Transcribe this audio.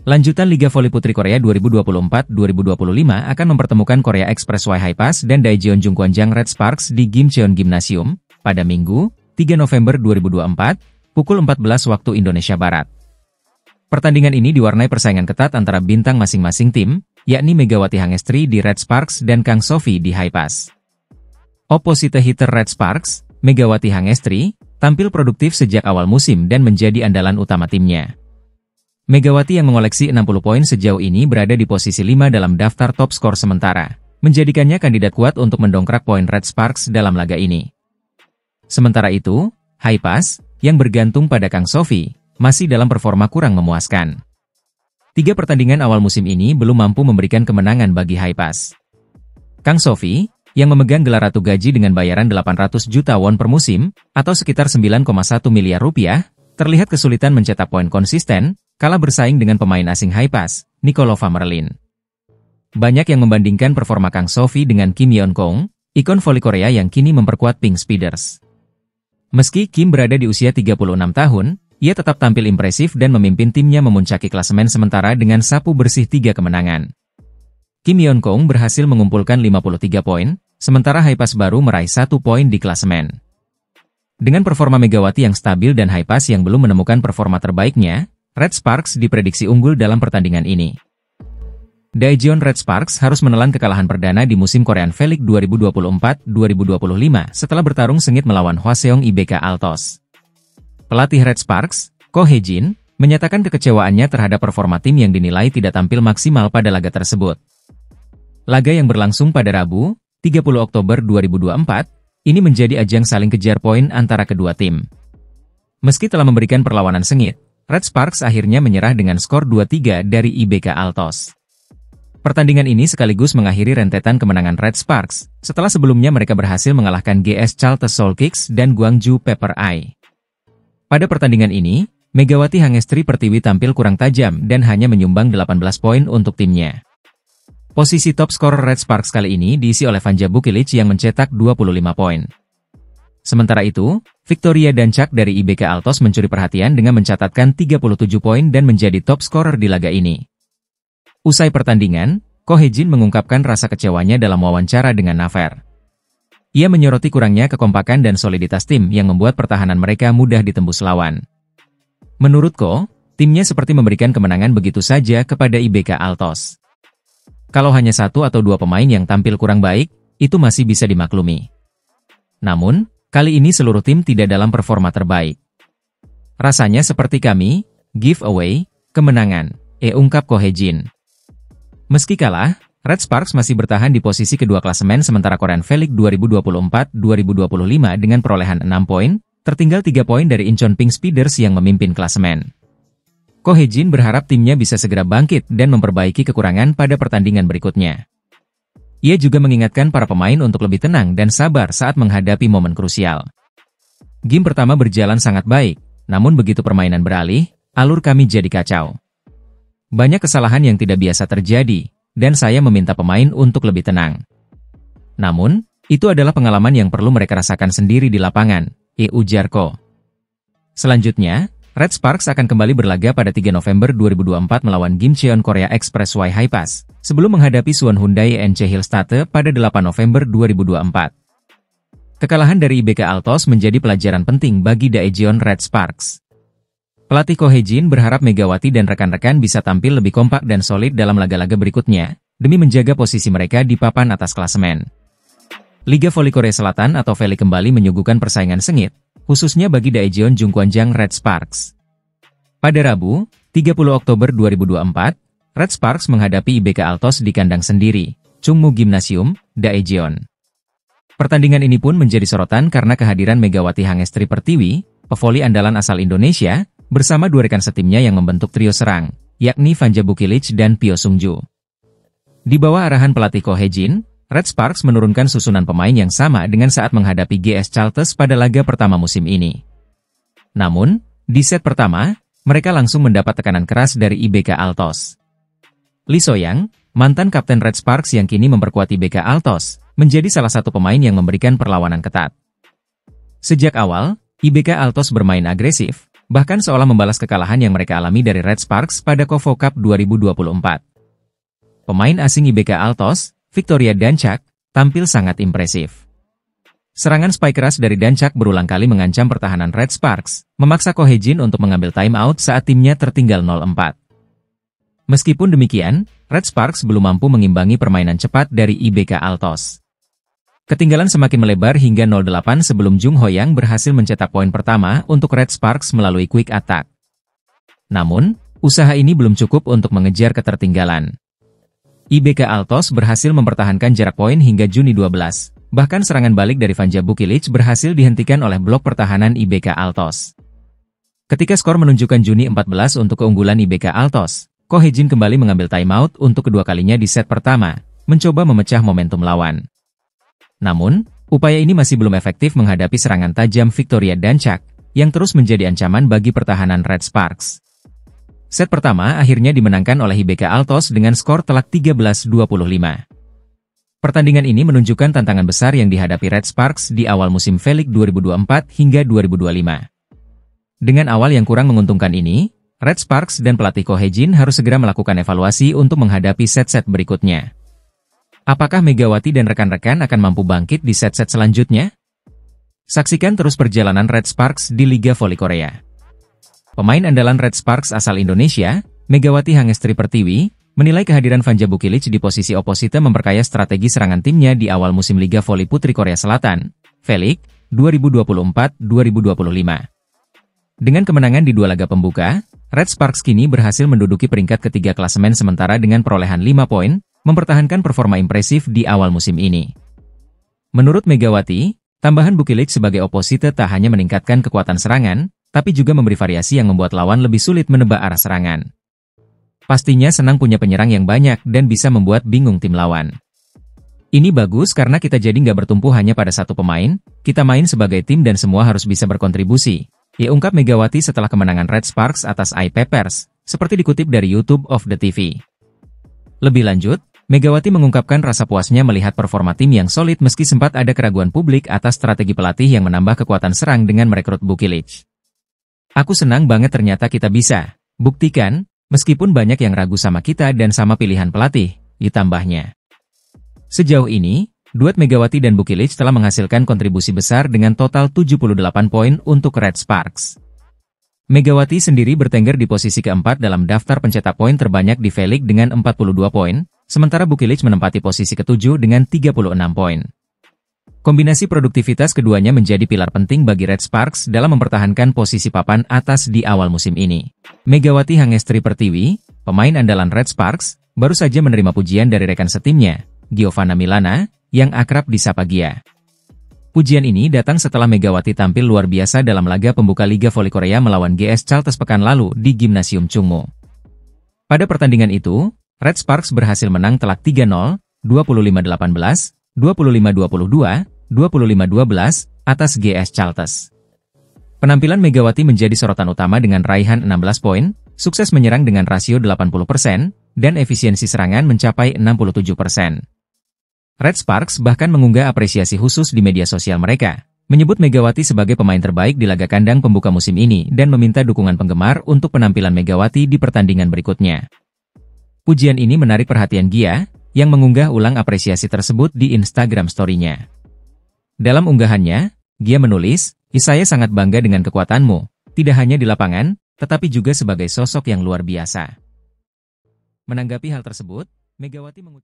Lanjutan Liga Voli Putri Korea 2024-2025 akan mempertemukan Korea Express Hi-Pass dan Daejeon Jungkwonjang Red Sparks di Gimcheon Gymnasium pada Minggu, 3 November 2024, pukul 14 waktu Indonesia Barat. Pertandingan ini diwarnai persaingan ketat antara bintang masing-masing tim, yakni Megawati Hangestri di Red Sparks dan Kang Sophie di Hi-Pass. Opposite hitter Red Sparks, Megawati Hangestri, tampil produktif sejak awal musim dan menjadi andalan utama timnya. Megawati yang mengoleksi 60 poin sejauh ini berada di posisi 5 dalam daftar top skor sementara, menjadikannya kandidat kuat untuk mendongkrak poin Red Sparks dalam laga ini. Sementara itu, Hi-Pass, yang bergantung pada Kang Sophie, masih dalam performa kurang memuaskan. 3 pertandingan awal musim ini belum mampu memberikan kemenangan bagi Hi-Pass. Kang Sophie, yang memegang gelar Ratu Gaji dengan bayaran 800 juta won per musim, atau sekitar 9,1 miliar rupiah, terlihat kesulitan mencetak poin konsisten, kalah bersaing dengan pemain asing Hi-Pass, Nikolova Merlin. Banyak yang membandingkan performa Kang Sophie dengan Kim Yeon-kong, ikon voli Korea yang kini memperkuat Pink Speeders. Meski Kim berada di usia 36 tahun, ia tetap tampil impresif dan memimpin timnya memuncaki klasemen sementara dengan sapu bersih 3 kemenangan. Kim Yeon-kong berhasil mengumpulkan 53 poin, sementara Hi-Pass baru meraih 1 poin di klasemen. Dengan performa Megawati yang stabil dan Hi-Pass yang belum menemukan performa terbaiknya, Red Sparks diprediksi unggul dalam pertandingan ini. Daejeon Red Sparks harus menelan kekalahan perdana di musim Korean V-League 2024-2025 setelah bertarung sengit melawan Hwaseong IBK Altos. Pelatih Red Sparks, Ko Hae-jin, menyatakan kekecewaannya terhadap performa tim yang dinilai tidak tampil maksimal pada laga tersebut. Laga yang berlangsung pada Rabu, 30 Oktober 2024, ini menjadi ajang saling kejar poin antara kedua tim. Meski telah memberikan perlawanan sengit, Red Sparks akhirnya menyerah dengan skor 2-3 dari IBK Altos. Pertandingan ini sekaligus mengakhiri rentetan kemenangan Red Sparks, setelah sebelumnya mereka berhasil mengalahkan GS Chalters Soul Kicks dan Gwangju Pepper Eye. Pada pertandingan ini, Megawati Hangestri Pertiwi tampil kurang tajam dan hanya menyumbang 18 poin untuk timnya. Posisi top scorer Red Sparks kali ini diisi oleh Vanja Bukilic yang mencetak 25 poin. Sementara itu, Victoria Dancak dari IBK Altos mencuri perhatian dengan mencatatkan 37 poin dan menjadi top scorer di laga ini. Usai pertandingan, Ko Hae-jin mengungkapkan rasa kecewanya dalam wawancara dengan Naver. Ia menyoroti kurangnya kekompakan dan soliditas tim yang membuat pertahanan mereka mudah ditembus lawan. Menurut Ko, timnya seperti memberikan kemenangan begitu saja kepada IBK Altos. Kalau hanya 1 atau 2 pemain yang tampil kurang baik, itu masih bisa dimaklumi. Namun, kali ini seluruh tim tidak dalam performa terbaik. Rasanya seperti kami, give away, kemenangan, ungkap Ko Hae-jin. Meski kalah, Red Sparks masih bertahan di posisi kedua klasemen sementara Korean V-League 2024-2025 dengan perolehan 6 poin, tertinggal 3 poin dari Incheon Pink Speeders yang memimpin klasemen. Ko Hae-jin berharap timnya bisa segera bangkit dan memperbaiki kekurangan pada pertandingan berikutnya. Ia juga mengingatkan para pemain untuk lebih tenang dan sabar saat menghadapi momen krusial. Game pertama berjalan sangat baik, namun begitu permainan beralih, alur kami jadi kacau. Banyak kesalahan yang tidak biasa terjadi, dan saya meminta pemain untuk lebih tenang. Namun, itu adalah pengalaman yang perlu mereka rasakan sendiri di lapangan, ujar Ko. Selanjutnya, Red Sparks akan kembali berlaga pada 3 November 2024 melawan Gimcheon Korea Express Hi-Pass, sebelum menghadapi Suwon Hyundai NC Hillstate pada 8 November 2024. Kekalahan dari IBK Altos menjadi pelajaran penting bagi Daejeon Red Sparks. Pelatih Ko Hae-jin berharap Megawati dan rekan-rekan bisa tampil lebih kompak dan solid dalam laga-laga berikutnya, demi menjaga posisi mereka di papan atas klasemen. Liga Voli Korea Selatan atau V-League kembali menyuguhkan persaingan sengit, khususnya bagi Daejeon Jungkwonjang Red Sparks. Pada Rabu, 30 Oktober 2024, Red Sparks menghadapi IBK Altos di kandang sendiri, Chungmu Gymnasium, Daejeon. Pertandingan ini pun menjadi sorotan karena kehadiran Megawati Hangestri Pertiwi, pevoli andalan asal Indonesia, bersama 2 rekan setimnya yang membentuk trio serang, yakni Vanja Bukilic dan Pyo Sung-ju. Di bawah arahan pelatih Ko Hae-jin, Red Sparks menurunkan susunan pemain yang sama dengan saat menghadapi GS Chalters pada laga pertama musim ini. Namun, di set pertama, mereka langsung mendapat tekanan keras dari IBK Altos. Lee So-yang, mantan kapten Red Sparks yang kini memperkuat IBK Altos, menjadi salah satu pemain yang memberikan perlawanan ketat. Sejak awal, IBK Altos bermain agresif, bahkan seolah membalas kekalahan yang mereka alami dari Red Sparks pada KOFO Cup 2024. Pemain asing IBK Altos, Victoria Dancak, tampil sangat impresif. Serangan spike keras dari Dancak berulang kali mengancam pertahanan Red Sparks, memaksa Ko Hye-jin untuk mengambil timeout saat timnya tertinggal 0-4. Meskipun demikian, Red Sparks belum mampu mengimbangi permainan cepat dari IBK Altos. Ketinggalan semakin melebar hingga 0-8 sebelum Jung Ho-yang berhasil mencetak poin pertama untuk Red Sparks melalui quick attack. Namun, usaha ini belum cukup untuk mengejar ketertinggalan. IBK Altos berhasil mempertahankan jarak poin hingga Juni 12. Bahkan serangan balik dari Vanja Bukilic berhasil dihentikan oleh blok pertahanan IBK Altos. Ketika skor menunjukkan Juni 14 untuk keunggulan IBK Altos, Ko Hye-jin kembali mengambil timeout untuk kedua kalinya di set pertama, mencoba memecah momentum lawan. Namun, upaya ini masih belum efektif menghadapi serangan tajam Victoria Dancak, yang terus menjadi ancaman bagi pertahanan Red Sparks. Set pertama akhirnya dimenangkan oleh IBK Altos dengan skor telak 13-25. Pertandingan ini menunjukkan tantangan besar yang dihadapi Red Sparks di awal musim V-League 2024 hingga 2025. Dengan awal yang kurang menguntungkan ini, Red Sparks dan pelatih Ko Hye-jin harus segera melakukan evaluasi untuk menghadapi set-set berikutnya. Apakah Megawati dan rekan-rekan akan mampu bangkit di set-set selanjutnya? Saksikan terus perjalanan Red Sparks di Liga Voli Korea. Pemain andalan Red Sparks asal Indonesia, Megawati Hangestri Pertiwi, menilai kehadiran Vanja Bukilic di posisi oposite memperkaya strategi serangan timnya di awal musim Liga Voli Putri Korea Selatan, V-League 2024-2025. Dengan kemenangan di dua laga pembuka, Red Sparks kini berhasil menduduki peringkat ketiga klasemen sementara dengan perolehan 5 poin, mempertahankan performa impresif di awal musim ini. Menurut Megawati, tambahan Bukilic sebagai oposite tak hanya meningkatkan kekuatan serangan, tapi juga memberi variasi yang membuat lawan lebih sulit menebak arah serangan. Pastinya senang punya penyerang yang banyak dan bisa membuat bingung tim lawan. Ini bagus karena kita jadi nggak bertumpu hanya pada satu pemain, kita main sebagai tim dan semua harus bisa berkontribusi, ya ungkap Megawati setelah kemenangan Red Sparks atas I-Peppers, seperti dikutip dari YouTube of the TV. Lebih lanjut, Megawati mengungkapkan rasa puasnya melihat performa tim yang solid meski sempat ada keraguan publik atas strategi pelatih yang menambah kekuatan serang dengan merekrut Bukilic. Aku senang banget ternyata kita bisa buktikan, meskipun banyak yang ragu sama kita dan sama pilihan pelatih, ditambahnya. Sejauh ini, duet Megawati dan Bukilic telah menghasilkan kontribusi besar dengan total 78 poin untuk Red Sparks. Megawati sendiri bertengger di posisi keempat dalam daftar pencetak poin terbanyak di V-League dengan 42 poin, sementara Bukilic menempati posisi ketujuh dengan 36 poin. Kombinasi produktivitas keduanya menjadi pilar penting bagi Red Sparks dalam mempertahankan posisi papan atas di awal musim ini. Megawati Hangestri Pertiwi, pemain andalan Red Sparks, baru saja menerima pujian dari rekan setimnya, Giovanna Milana, yang akrab disapa Gia. Pujian ini datang setelah Megawati tampil luar biasa dalam laga pembuka Liga Voli Korea melawan GS Chalters pekan lalu di Gimnasium Chungmu. Pada pertandingan itu, Red Sparks berhasil menang telak 3-0, 25-18, 25-22, 25-12 atas GS Chalters. Penampilan Megawati menjadi sorotan utama dengan raihan 16 poin, sukses menyerang dengan rasio 80%, dan efisiensi serangan mencapai 67%. Red Sparks bahkan mengunggah apresiasi khusus di media sosial mereka, menyebut Megawati sebagai pemain terbaik di laga kandang pembuka musim ini dan meminta dukungan penggemar untuk penampilan Megawati di pertandingan berikutnya. Pujian ini menarik perhatian Gia, yang mengunggah ulang apresiasi tersebut di Instagram story-nya. Dalam unggahannya, Gia menulis, "Saya sangat bangga dengan kekuatanmu, tidak hanya di lapangan, tetapi juga sebagai sosok yang luar biasa." Menanggapi hal tersebut, Megawati mengucapkan